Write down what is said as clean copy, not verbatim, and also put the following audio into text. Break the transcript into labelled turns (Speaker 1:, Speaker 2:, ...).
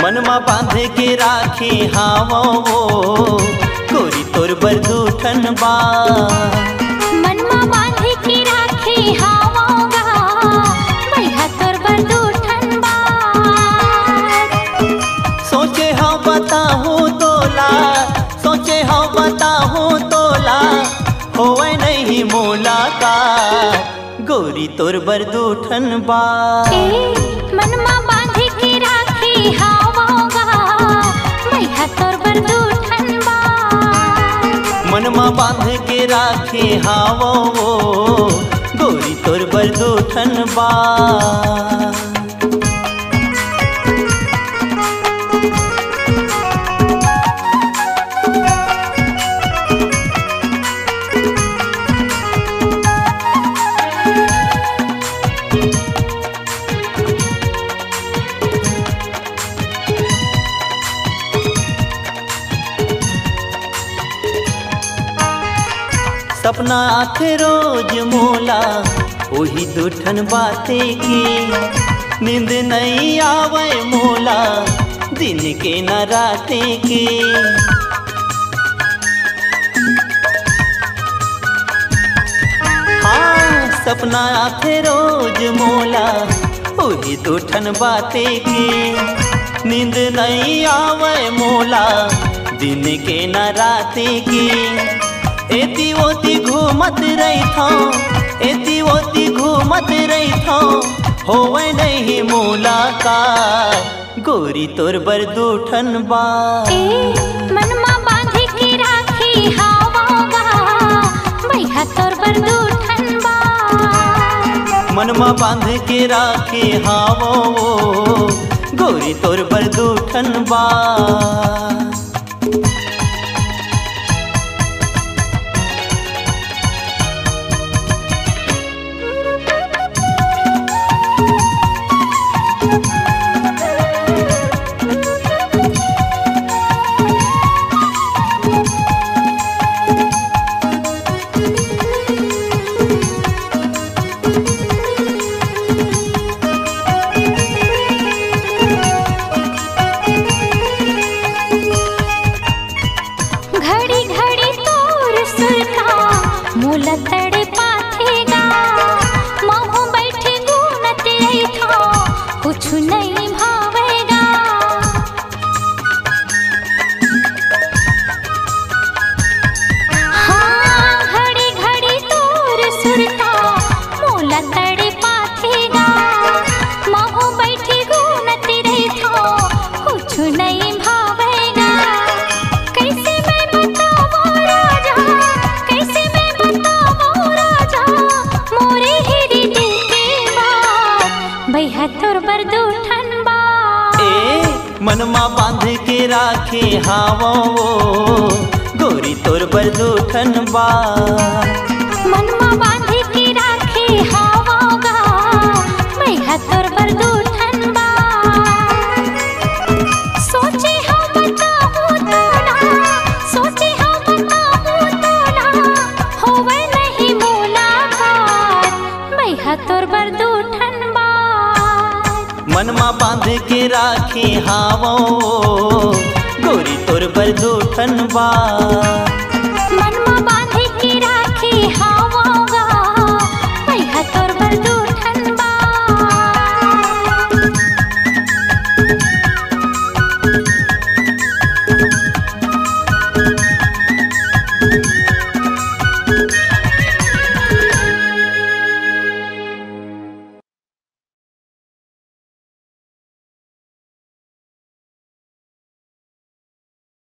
Speaker 1: मनमा बांध के राखे हावो गोरी तोर बरदूठन बा।
Speaker 2: मनमा बांध के राखे हावोगा भैया तोर बरदूठन बा।
Speaker 1: सोचे हाँ बताहूँ तोला, सोचे हाँ बताहूँ तोला होवे नहीं मुलाकात गोरी तोर बरदूठन बा।
Speaker 2: मनमा बांध के राखे हावोगा भैया तोर बरदूठन बा।
Speaker 1: मनमा बांध के राखे हावो गोरी तोर बरदूठन बा। सपना आखे रोज मोला वही दूठन बाते की। नींद नहीं आवे मोला दिन के न राते की। हाँ सपना आखे रोज मोला वही दूठन बाते की। नींद नहीं आवे मोला दिन के न राते की। एती ओती घूमत रही था, एती ओती घूमत रही था होवे नहीं मुलाकात गोरी तोर बरदूठन बा।
Speaker 2: मनमा बांध के राखे हावोगा भैया तोर बरदूठन बा।
Speaker 1: मनमा बांध के राखे हावो गोरी तोर बरदूठन बा।
Speaker 2: घड़ी घड़ी तोर सुरता मोला तड़े पाथेगा। महू बैठे गुनत रही था कुछ नहीं भावेगा। हाँ घड़ी घड़ी तोर सुरता मोला तड़े पाथेगा। महू बैठे गुनत रही था कुछ नहीं भावेगा। कैसे मैं बताऊं राजा, कैसे मैं बताऊं राजा मोरे हिरी दिल के बात भैया तोर बरदूठन बा।
Speaker 1: मनमा बांध के राखे हावो गोरी तोर बरदूठन बा।
Speaker 2: मनमा बांध के राखे हावोगा भैया तोर बरदूठन बा। सोचे हाँ बताऊं तोला, सोचे हाँ बताऊं तोला होवे नहीं मुलाकात भैया तोर बरदूठन बा।
Speaker 1: मनमा बांध के राखे हावो गोरी तोर बरदूठन बा।
Speaker 2: मनमा बांध के राखे